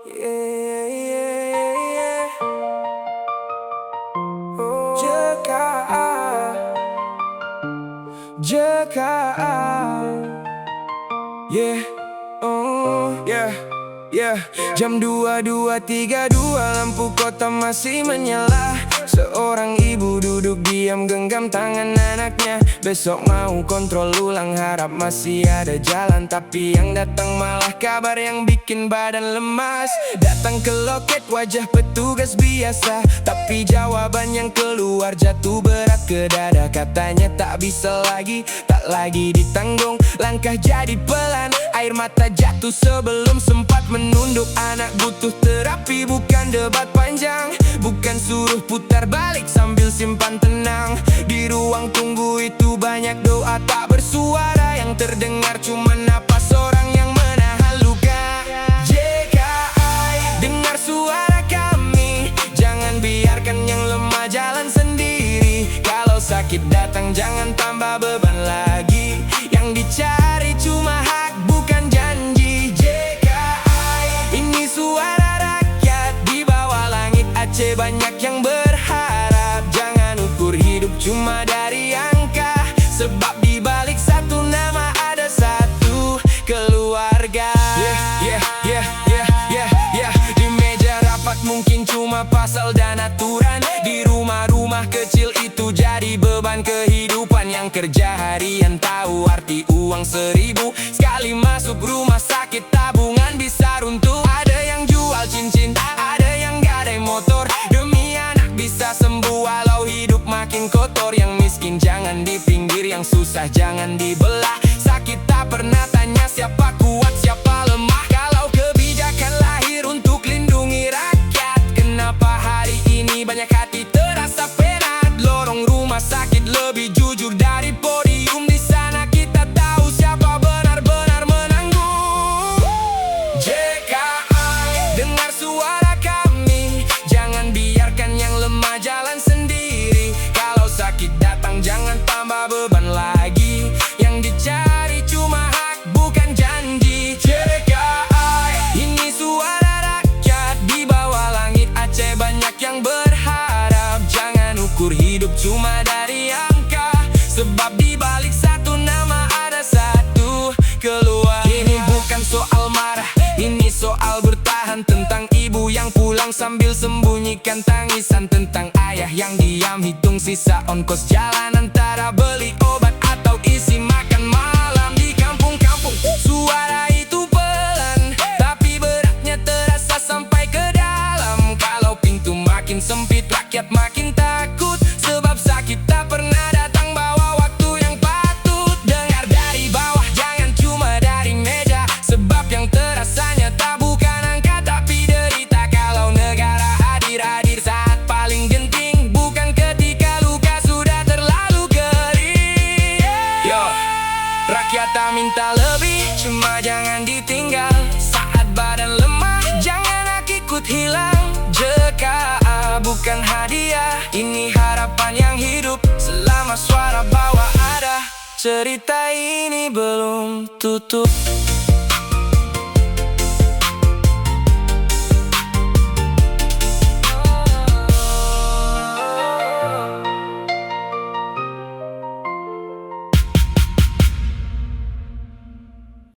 yeah, yeah, yeah. Oh, JKA, JKA, yeah, oh, yeah, yeah. Jam 22.32, lampu kota masih menyala. Seorang ibu duduk diam genggam tangan anaknya. Besok mau kontrol ulang, harap masih ada jalan. Tapi yang datang malah kabar yang bikin badan lemas. Datang ke loket wajah petugas biasa, tapi jawaban yang keluar jatuh berat ke dada. Katanya tak bisa lagi, tak lagi ditanggung. Langkah jadi pelan, air mata jatuh sebelum sempat menunduk. Anak butuh terapi, bukan debat panjang. Bukan suruh putar balik sambil simpan tenang. Di ruang tunggu itu banyak doa tak bersuara. Yang terdengar cuma napas orang yang menahan luka. JKI, dengar suara kami. Jangan biarkan yang lemah jalan sendiri. Kalau sakit datang jangan tambah beban lagi. Yang dicari cuma hak bukan janji. JKI, ini suara rakyat. Di bawah langit Aceh banyak yang berharap. Jangan ukur hidup cuma dari angka, sebab di balik satu nama ada satu keluarga. Di meja rapat mungkin cuma pasal dan aturan. Di rumah-rumah kecil itu jadi beban kehidupan. Yang kerja harian tahu arti uang 1.000. Sekali masuk rumah sakit tabungan bisa runtuh. Ada yang jual cincin, ada yang gadai motor. Demi anak bisa sembuh walau hidup makin kotor. Yang miskin jangan di pinggir, yang susah jangan dibelah. Sakit tak pernah tanya siapa kuat siapa lemah. Kalau kebijakan lahir untuk lindungi rakyat, kenapa hari ini banyak hati terasa penat? Lorong rumah sakit lebih jujur dari podium. Di sana kita tahu siapa benar-benar menanggung. JKI, dengar suara kami. Jangan biarkan yang lemah jalan sendiri. Kalau sakit datang jangan tambah beban lagi. Yang dicari cuma hak bukan janji. JKI, ini suara rakyat. Di bawah langit Aceh banyak yang berharap. Jangan ukur hidup cuma dari angka, sebab di balik satu nama ada satu keluarga. Ini bukan soal marah, ini soal bertahan. Tentang ibu yang pulang sambil sembunyikan tangisan. Tentang ayah yang diam hitung sisa ongkos jalan antara beli obat atau isi makan malam. Di kampung-kampung suara itu pelan, tapi beratnya terasa sampai ke dalam. Kalau pintu makin sempit rakyat makin takut, sebab sakit tak pernah datang bawa waktu yang patut. Dengar dari bawah jangan cuma dari meja, sebab yang terasa nyata bukan angka tapi derita. Kalau negara hadir saat paling genting, bukan ketika luka sudah terlalu kering. Yo, rakyat tak minta lebih, cuma jangan ditinggal. Saat badan lemah jangan ikut hilang. JKA bukan hadiah, ini harapan yang hidup selama suara bawah ada. Cerita ini belum tutup.